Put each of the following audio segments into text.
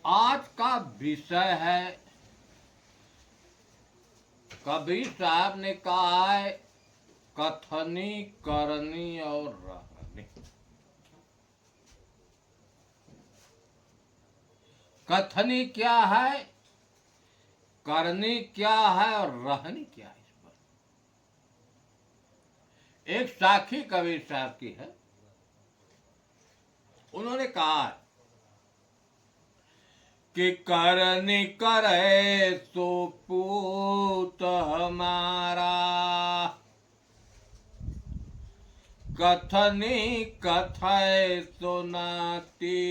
आज का विषय है, कबीर साहब ने कहा है, कथनी करनी और रहनी। कथनी क्या है, करनी क्या है और रहनी क्या है। इस पर एक साखी कबीर साहब की है। उन्होंने कहा कि करनी करे तो पूत हमारा, कथनी कथय तो नाती,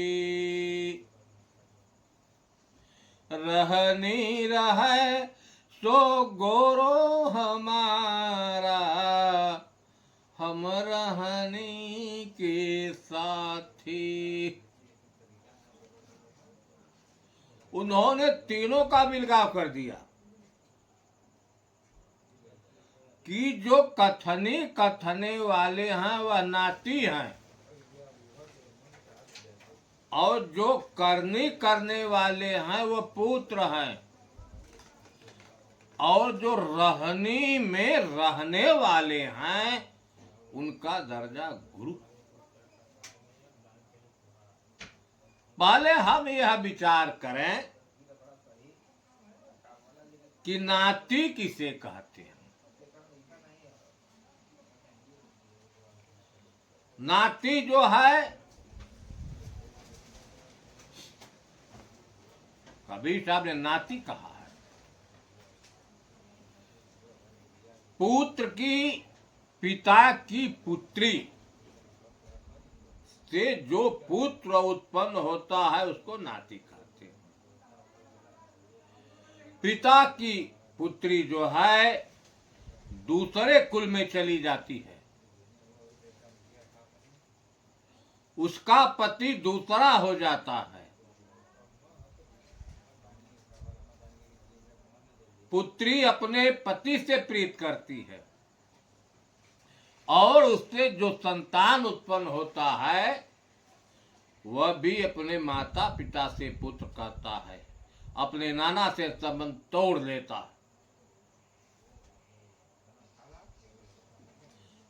रहनी रहे सो गोरो हमारा, हम रहनी के साथी। उन्होंने तीनों का मिलगाव कर दिया कि जो कथनी कथने वाले हैं वह नाती हैं, और जो करनी करने वाले हैं वह पुत्र हैं, और जो रहनी में रहने वाले हैं उनका दर्जा गुरु। पहले हम यह विचार करें कि नाती किसे कहते हैं। नाती जो है, कबीर साहब ने नाती कहा है, पुत्र की पिता की पुत्री से जो पुत्र उत्पन्न होता है उसको नाती कहते हैं। पिता की पुत्री जो है दूसरे कुल में चली जाती है, उसका पति दूसरा हो जाता है, पुत्री अपने पति से प्रीत करती है, और उससे जो संतान उत्पन्न होता है वह भी अपने माता पिता से पुत्र कहता है, अपने नाना से संबंध तोड़ लेता है।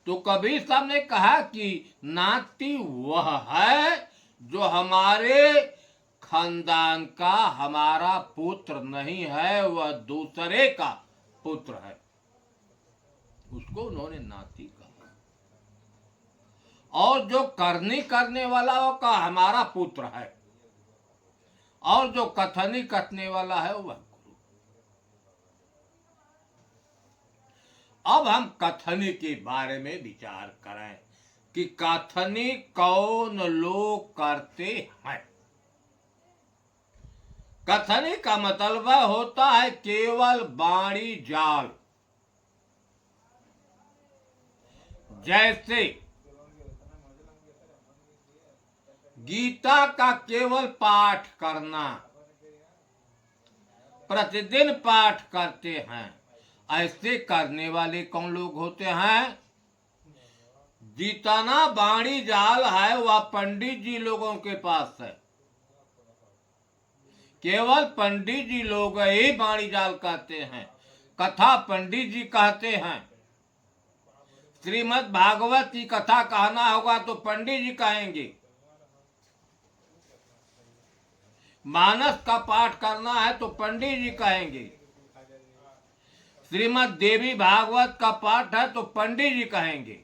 तो कबीर साहब ने कहा कि नाती वह है जो हमारे खानदान का हमारा पुत्र नहीं है, वह दूसरे का पुत्र है, उसको उन्होंने नाती कहा। और जो करनी करने वाला वो का हमारा पुत्र है, और जो कथनी कथने वाला है वह गुरु। अब हम कथनी के बारे में विचार करें कि कथनी कौन लोग करते हैं। कथनी का मतलब होता है केवल वाणी जाल। जैसे गीता का केवल पाठ करना, प्रतिदिन पाठ करते हैं, ऐसे करने वाले कौन लोग होते हैं। जितना वाणी जाल है वह पंडित जी लोगों के पास है, केवल पंडित जी लोग ही वाणी जाल कहते हैं, कथा पंडित जी कहते हैं। श्रीमद् भागवत की कथा कहना होगा तो पंडित जी कहेंगे, मानस का पाठ करना है तो पंडित जी कहेंगे, श्रीमद् देवी भागवत का पाठ है तो पंडित जी कहेंगे।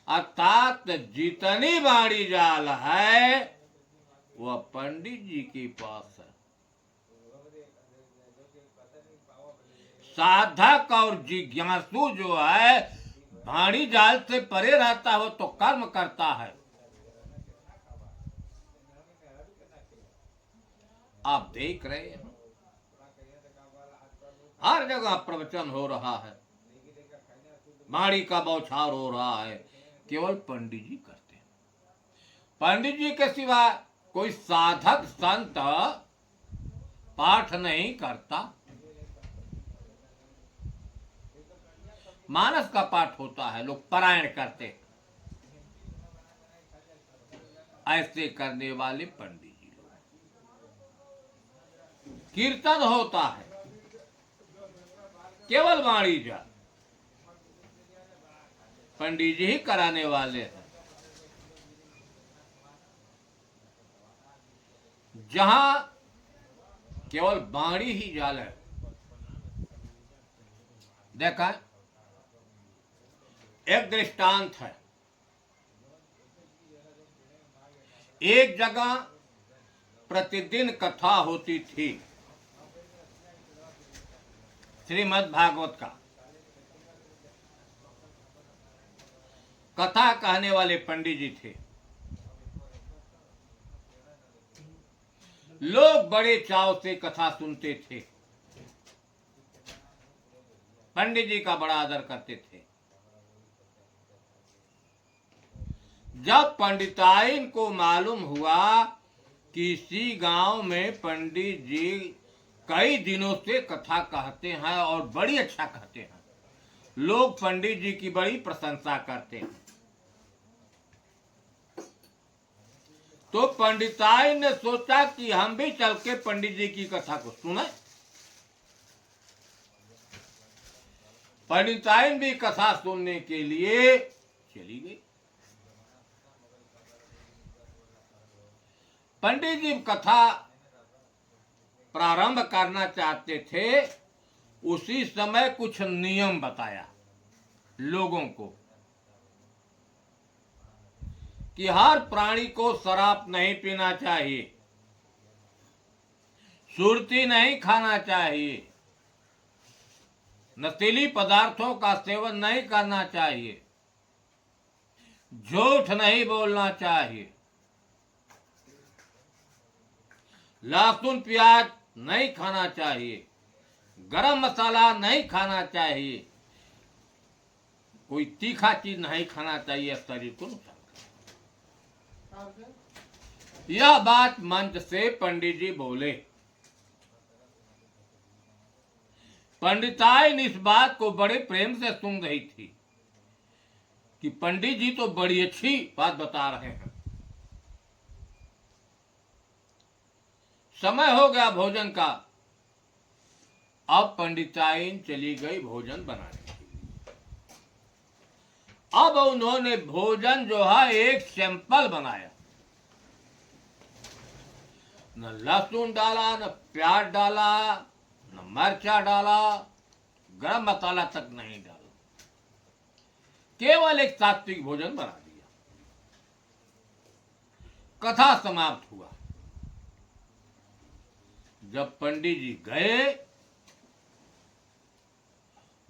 अर्थात जितनी वाणी जाल है वह पंडित जी के पास है। साधक और जिज्ञासु जो है वाणी जाल से परे रहता हो तो कर्म करता है। आप देख रहे हैं हर जगह प्रवचन हो रहा है, वाणी का बौछार हो रहा है, केवल पंडित जी करते हैं। पंडित जी के सिवा कोई साधक संत पाठ नहीं करता। मानस का पाठ होता है, लोग पारायण करते। ऐसे करने वाले पंडित जी लोग। कीर्तन होता है केवल वाणी जाप, पंडित जी ही कराने वाले हैं। जहां केवल वाणी ही जाल है। देखा, एक दृष्टांत है। एक जगह प्रतिदिन कथा होती थी श्रीमद् भागवत का। कथा कहने वाले पंडित जी थे। लोग बड़े चाव से कथा सुनते थे। पंडित जी का बड़ा आदर करते थे। जब पंडिताइन को मालूम हुआ कि इसी गांव में पंडित जी कई दिनों से कथा कहते हैं और बड़ी अच्छा कहते हैं, लोग पंडित जी की बड़ी प्रशंसा करते हैं, तो पंडिताइन ने सोचा कि हम भी चल के पंडित जी की कथा को सुने। पंडिताइन भी कथा सुनने के लिए चली गई। पंडित जी कथा प्रारंभ करना चाहते थे, उसी समय कुछ नियम बताया लोगों को कि हर प्राणी को शराब नहीं पीना चाहिए, सुरती नहीं खाना चाहिए, नशीली पदार्थों का सेवन नहीं करना चाहिए, झूठ नहीं बोलना चाहिए, लहसुन प्याज नहीं खाना चाहिए, गरम मसाला नहीं खाना चाहिए, कोई तीखा चीज नहीं खाना चाहिए, शरीर को नुकसान। यह बात मंच से पंडित जी बोले। पंडिताइन इस बात को बड़े प्रेम से सुन रही थी कि पंडित जी तो बड़ी अच्छी बात बता रहे हैं। समय हो गया भोजन का। अब पंडिताइन चली गई भोजन बनाने के लिए। अब उन्होंने भोजन जो है एक सैंपल बनाया। न लहसुन डाला, न प्याज डाला, न मिर्चा डाला, गरम मसाला तक नहीं डाला, केवल एक सात्विक भोजन बना दिया। कथा समाप्त हुआ। जब पंडित जी गए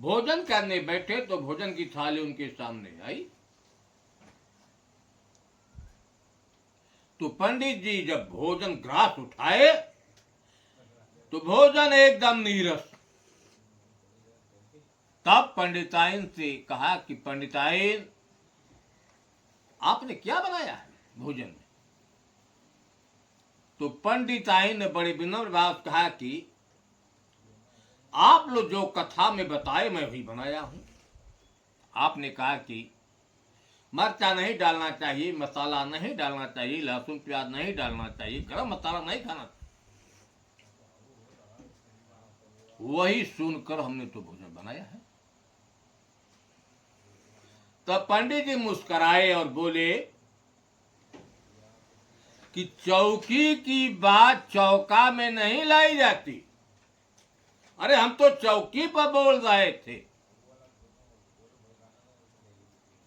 भोजन करने बैठे तो भोजन की थाली उनके सामने आई। तो पंडित जी जब भोजन ग्रास उठाए तो भोजन एकदम नीरस। तब पंडिताइन से कहा कि पंडिताइन, आपने क्या बनाया है भोजन में? तो पंडिताइन ने बड़े विनम्र भाव से कहा कि आप लोग जो कथा में बताए मैं वही बनाया हूं। आपने कहा कि मिर्चा नहीं डालना चाहिए, मसाला नहीं डालना चाहिए, लहसुन प्याज नहीं डालना चाहिए, गरम मसाला नहीं खाना। वही सुनकर हमने तो भोजन बनाया है। तब पंडित जी मुस्कुराए और बोले कि चौकी की बात चौका में नहीं लाई जाती। अरे हम तो चौकी पर बोल रहे थे,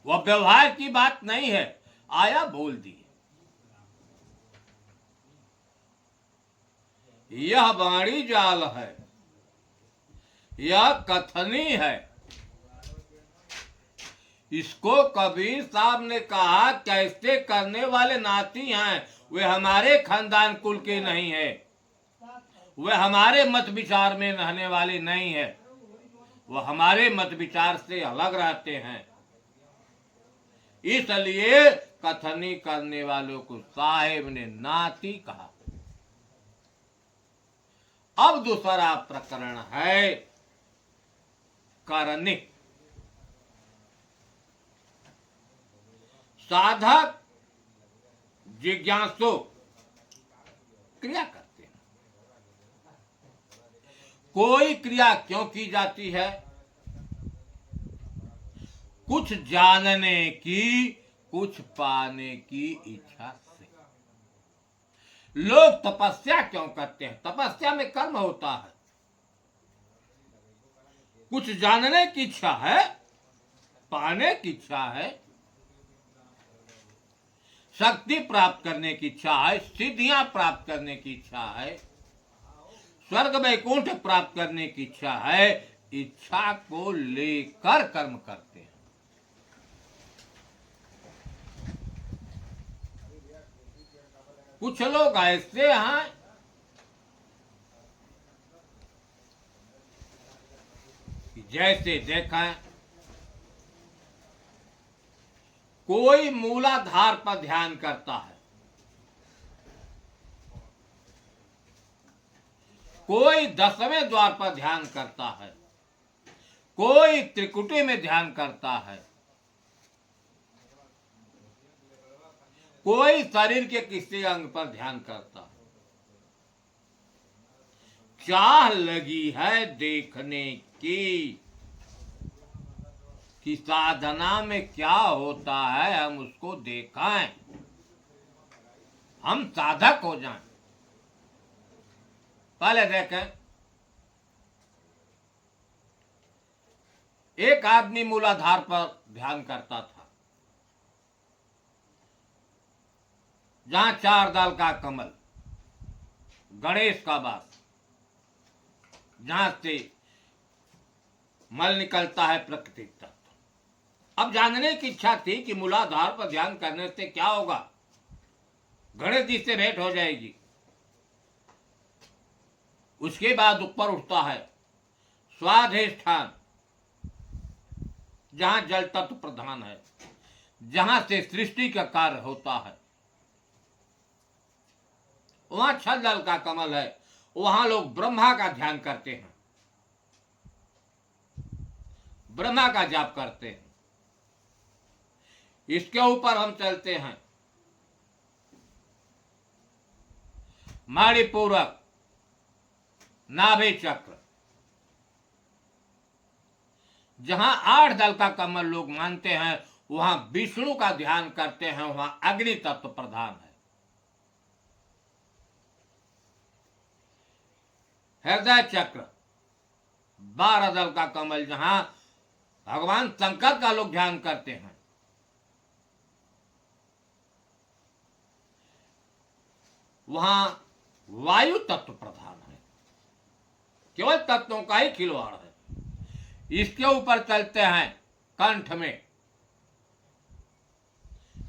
वह व्यवहार की बात नहीं है, आया बोल दिए। यह वाणी जाल है, यह कथनी है। इसको कबीर साहब ने कहा कैसे करने वाले नाती हैं, वे हमारे खानदान कुल के नहीं है, वे हमारे मत विचार में रहने वाले नहीं है, वह हमारे मत विचार से अलग रहते हैं। इसलिए कथनी करने वालों को साहेब ने नाती कहा। अब दूसरा प्रकरण है करनी। साधक जिज्ञासु क्रिया करते हैं। कोई क्रिया क्यों की जाती है? कुछ जानने की, कुछ पाने की इच्छा से। लोग तपस्या क्यों करते हैं? तपस्या में कर्म होता है। कुछ जानने की इच्छा है, पाने की इच्छा है, शक्ति प्राप्त करने की इच्छा है, सिद्धियां प्राप्त करने की इच्छा है, स्वर्ग वैकुंठ प्राप्त करने की इच्छा है। इच्छा को लेकर कर्म करते हैं। कुछ लोग ऐसे हैं कि जैसे देखें, कोई मूलाधार पर ध्यान करता है, कोई 10वें द्वार पर ध्यान करता है, कोई त्रिकुटी में ध्यान करता है, कोई शरीर के किसी अंग पर ध्यान करता है। चाह लगी है देखने की कि साधना में क्या होता है, हम उसको देखें, हम साधक हो जाएं। पहले देखें, एक आदमी मूलाधार पर ध्यान करता था, जहां 4 दल का कमल, गणेश का वास, जहां से मल निकलता है प्रकृति तत्व। अब जानने की इच्छा थी कि मूलाधार पर ध्यान करने से क्या होगा। गणेश जी से भेंट हो जाएगी। उसके बाद ऊपर उठता है स्वाधिष्ठान, जहां जल तत्व प्रधान है, जहां से सृष्टि का कार्य होता है। वहां 6 दल का कमल है। वहां लोग ब्रह्मा का ध्यान करते हैं, ब्रह्मा का जाप करते हैं। इसके ऊपर हम चलते हैं मणिपूरक नाभि चक्र, जहां 8 दल का कमल लोग मानते हैं। वहां विष्णु का ध्यान करते हैं, वहां अग्नि तत्व प्रधान है। हृदय चक्र 12 दल का कमल, जहां भगवान शंकर का लोग ध्यान करते हैं। वहां वायु तत्व प्रधान है। केवल तत्वों का ही खिलवाड़ है। इसके ऊपर चलते हैं कंठ में,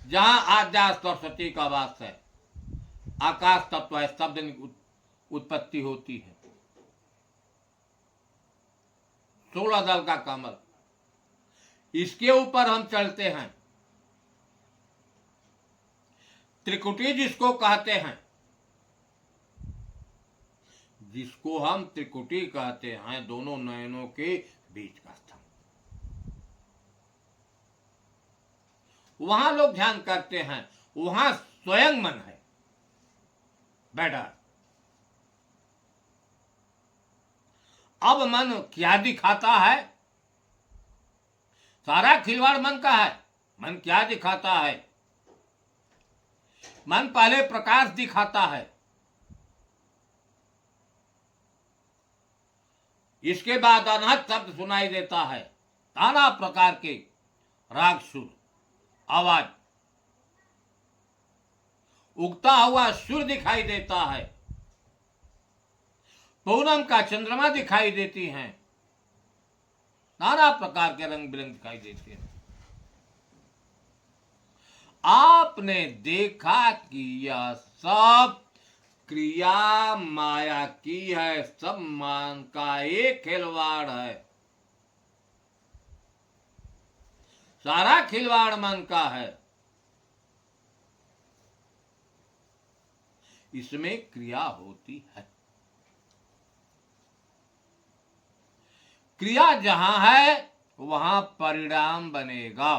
जहां आद्या सरस्वती का वास है। आकाश तत्व है, शब्द उत्पत्ति होती है। 16 दल का कमल। इसके ऊपर हम चलते हैं त्रिकुटी, जिसको कहते हैं, जिसको हम त्रिकुटी कहते हैं, दोनों नयनों के बीच का स्थान। वहां लोग ध्यान करते हैं। वहां स्वयं मन है बैठा। अब मन क्या दिखाता है? सारा खिलवाड़ मन का है। मन क्या दिखाता है? मन पहले प्रकाश दिखाता है, इसके बाद अनहद शब्द सुनाई देता है, नाना प्रकार के राग सुर, आवाज, उगता हुआ सूर्य दिखाई देता है, पूनम का चंद्रमा दिखाई देती हैं, नाना प्रकार के रंग बिरंग दिखाई देते हैं। आपने देखा कि यह सब क्रिया माया की है, सब मान का एक खिलवाड़ है। सारा खिलवाड़ मन का है। इसमें क्रिया होती है। क्रिया जहां है वहां परिणाम बनेगा।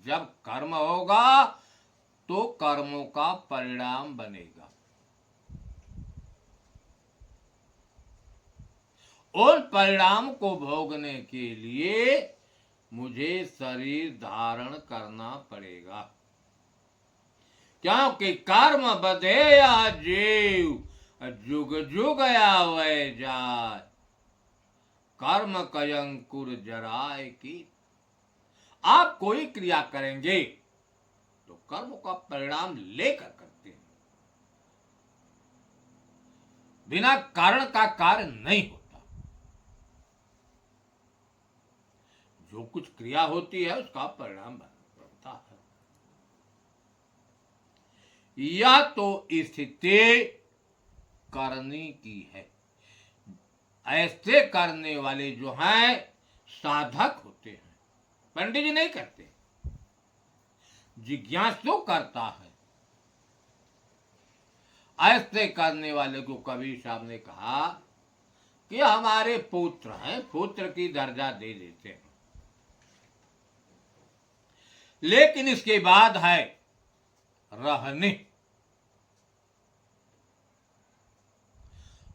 जब कर्म होगा तो कर्मों का परिणाम बनेगा। उन परिणाम को भोगने के लिए मुझे शरीर धारण करना पड़ेगा, क्योंकि कर्म बधे या जीव जुग जुग आवे जाय, कर्म कयंकुर जराए की। आप कोई क्रिया करेंगे तो कर्म का परिणाम लेकर करते हैं, बिना कारण का कार्य नहीं होता। जो कुछ क्रिया होती है उसका परिणाम बनता है। यह तो स्थिति करने की है। ऐसे करने वाले जो हैं साधक होते हैं, पंडित जी नहीं करते, जिज्ञासु करता है। ऐसे करने वाले को कबीर साहब ने कहा कि हमारे पुत्र हैं, पुत्र की दर्जा दे देते हैं, लेकिन इसके बाद है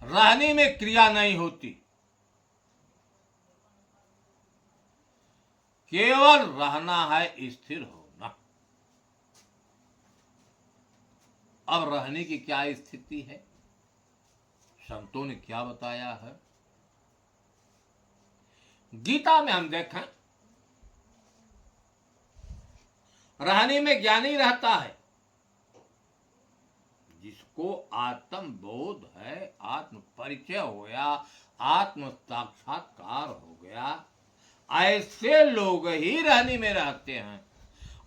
रहने में क्रिया नहीं होती, केवल रहना है, स्थिर होना। अब रहने की क्या स्थिति है, संतों ने क्या बताया है। गीता में हम देखें, रहने में ज्ञानी रहता है, जिसको आत्म बोध है, आत्म परिचय हो गया, आत्म साक्षात्कार हो गया, ऐसे लोग ही रहने में रहते हैं।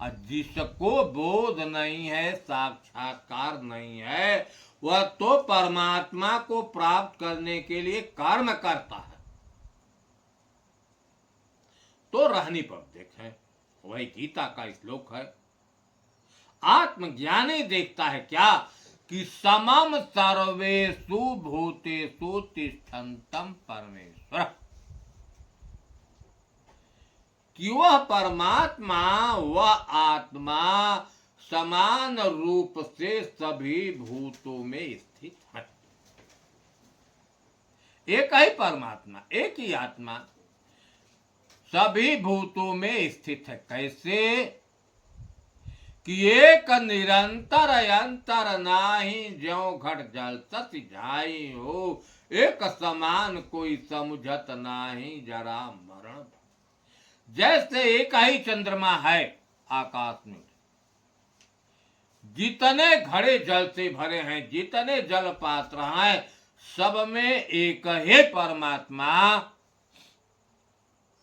और जिसको बोध नहीं है, साक्षात्कार नहीं है, वह तो परमात्मा को प्राप्त करने के लिए कर्म करता है। तो रहनी पर देखें, वही गीता का श्लोक है। आत्मज्ञानी देखता है क्या कि समम सर्वेषु भूतेषु तिष्ठन्तं परमेश्वर, कि वह परमात्मा, वह आत्मा समान रूप से सभी भूतों में स्थित है। एक ही परमात्मा, एक ही आत्मा सभी भूतों में स्थित है। कैसे कि एक निरंतर अंतर नाही, ज्यों घट जल सत जाई हो, एक समान कोई समझत नाही, जरा मरण। जैसे एक ही चंद्रमा है आकाश में, जितने घड़े जल से भरे हैं, जितने जल पात्र हैं, सब में एक ही परमात्मा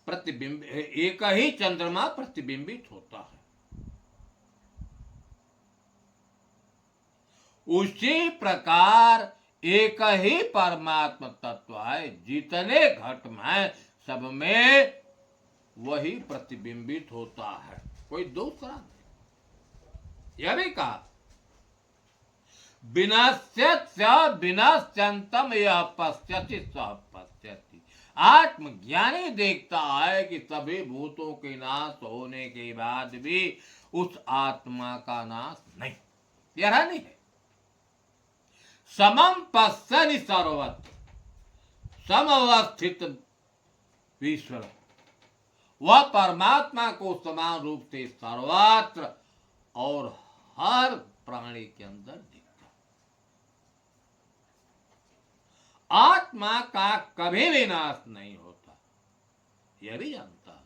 प्रतिबिंब, एक ही चंद्रमा प्रतिबिंबित होता है। उसी प्रकार एक ही परमात्मा तत्व है, जितने घट में सब में वही प्रतिबिंबित होता है, कोई दूसरा नहीं। यह भी कहा विनश्यत्य विनश्यन्तम यह पश्यति सह पश्यति। आत्मज्ञानी देखता है कि सभी भूतों के नाश होने के बाद भी उस आत्मा का नाश नहीं, यह नहीं है। समम पश्यति सर्वत्र, समवस्थित ईश्वर, वह परमात्मा को समान रूप से सर्वत्र और हर प्राणी के अंदर दिखता। आत्मा का कभी भी नाश नहीं होता, यह भी जानता है,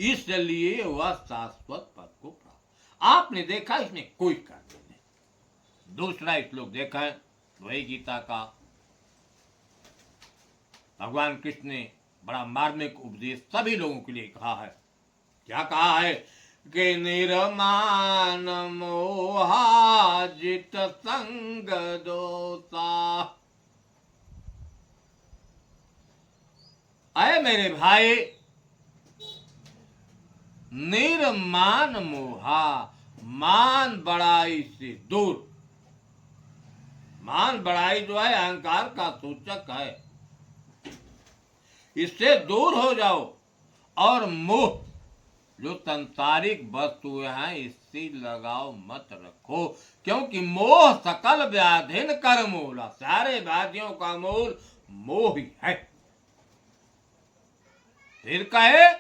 इसलिए वह शाश्वत पद को प्राप्त। आपने देखा इसमें कोई कार्य नहीं। दूसरा श्लोक देखा है, वही गीता का भगवान कृष्ण ने बड़ा मार्मिक उपदेश सभी लोगों के लिए कहा है। क्या कहा है कि निर्माण मोहाजित संग दोषा। अरे मेरे भाई, निर्माण मोहा, मान बड़ाई से दूर। मान बड़ाई जो है अहंकार का सूचक है, इससे दूर हो जाओ। और मोह, जो संसारिक वस्तुएं हैं इससे लगाव मत रखो, क्योंकि मोह सकल व्याधिन कर मूला। सारे व्याधियों का मूल मोह ही है। फिर कहे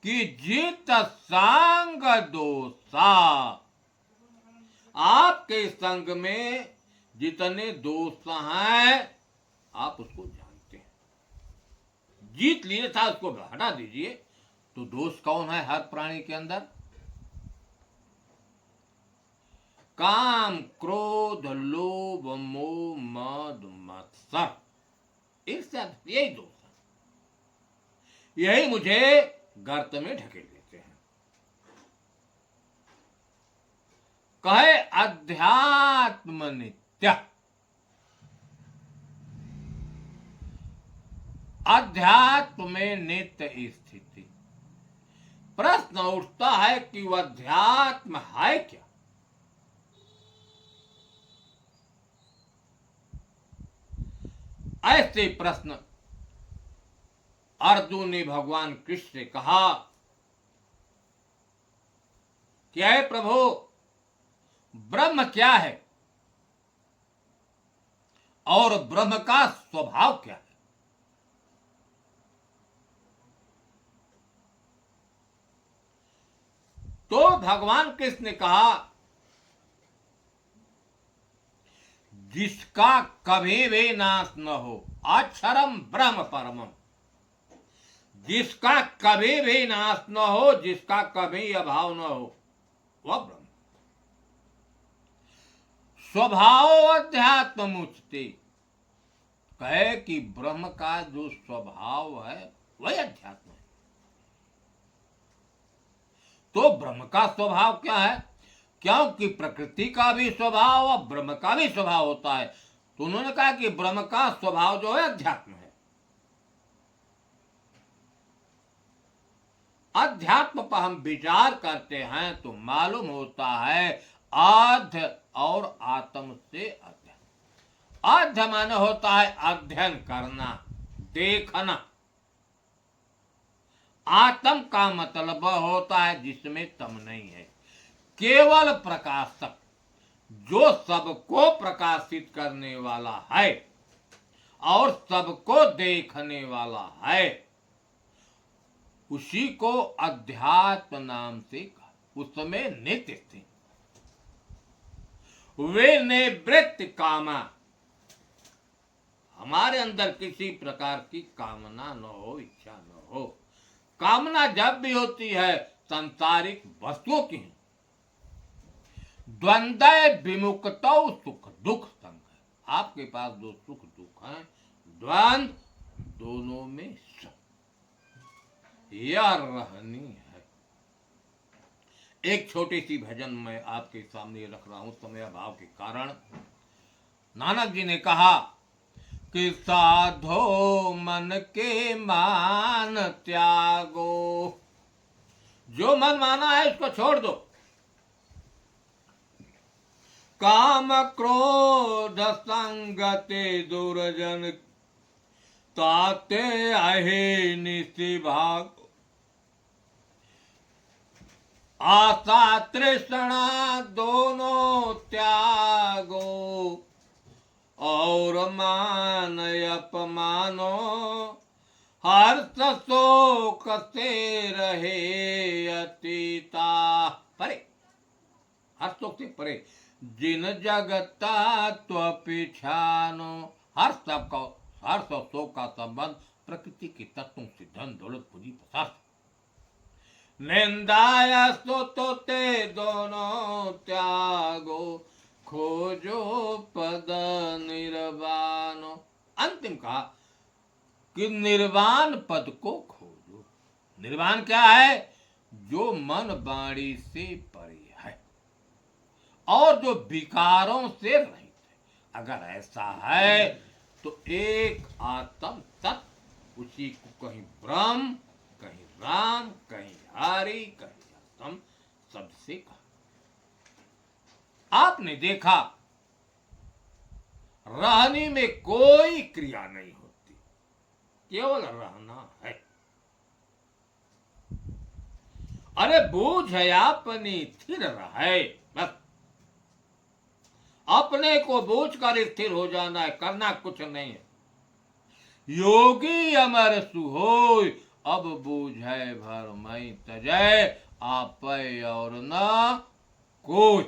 कि जित सांग दोषा, आपके संग में जितने दोस्त हैं आप उसको जानते हैं। जीत लिए था उसको हटा दीजिए। तो दोष कौन है हर प्राणी के अंदर? काम, क्रोध, लोभ, मोह, मद, मत्सर, ईर्ष्या, यही दोष है। यही मुझे गर्त में ढकेल देते हैं। कहे अध्यात्म नित्य, अध्यात्म में नित्य स्थिति। प्रश्न उठता है कि वह अध्यात्म है क्या? ऐसे प्रश्न अर्जुन ने भगवान कृष्ण से कहा, क्या है प्रभु, ब्रह्म क्या है और ब्रह्म का स्वभाव क्या है? तो भगवान कृष्ण ने कहा, जिसका कभी भी नाश न हो, अक्षरम ब्रह्म परमम, जिसका कभी भी नाश न हो, जिसका कभी अभाव न हो, वह ब्रह्म। स्वभाव अध्यात्म मुचते, कहे कि ब्रह्म का जो स्वभाव है वही अध्यात्म है। तो ब्रह्म का स्वभाव क्या है? क्योंकि प्रकृति का भी स्वभाव और ब्रह्म का भी स्वभाव होता है। तो उन्होंने कहा कि ब्रह्म का स्वभाव जो है अध्यात्म है। अध्यात्म पर हम विचार करते हैं तो मालूम होता है आध्य और आत्म से अध्ययन। आध्य माने होता है अध्ययन करना, देखना। आत्म का मतलब होता है जिसमें तम नहीं है, केवल प्रकाशक, जो सबको प्रकाशित करने वाला है और सबको देखने वाला है, उसी को अध्यात्म नाम से कहा। उसमें नित्य स्थित, वे निवृत्त कामा, हमारे अंदर किसी प्रकार की कामना न हो, इच्छा न हो। कामना जब भी होती है सांसारिक वस्तुओं की। द्वंद्व विमुक्तौ सुख दुख संग, आपके पास जो सुख दुख है, द्वंद्व दोनों में यह रहनी है। एक छोटी सी भजन मैं आपके सामने रख रहा हूं समय अभाव के कारण। नानक जी ने कहा कि साधो मन के मान त्यागो, जो मन माना है उसको छोड़ दो। काम क्रोध संगते दुर्जन, ताते आहे निशि भाग, आशा तृष्णा दोनों त्यागो, और मान अपमानो हर्ष शोक से रहे अतीता। परे, हर्ष शोक से परे, जिन जगता त्वपिछानो, हर्ष और शोक का संबंध प्रकृति के तत्वों से धन दौलत पूंजी पदार्थ। निंदाया स्तुतो ते दोनों त्यागो, खोजो पद निर्वाणो। अंतिम कहा कि निर्वाण पद को खोजो। निर्वाण क्या है? जो मन वाणी से परे है और जो विकारों से रहित है। अगर ऐसा है तो एक आत्म तत्व, उसी को कहीं ब्रह्म, कहीं राम, कहीं हरि, कहीं आत्म, सबसे कहा। आपने देखा रहने में कोई क्रिया नहीं होती, केवल रहना है। अरे बूझ है अपनी स्थिर रहे, बस अपने को बूझ कर स्थिर हो जाना है, करना कुछ नहीं है। योगी अमर सुहोय, अब बूझे भर मई तजय, आपै और न कोई।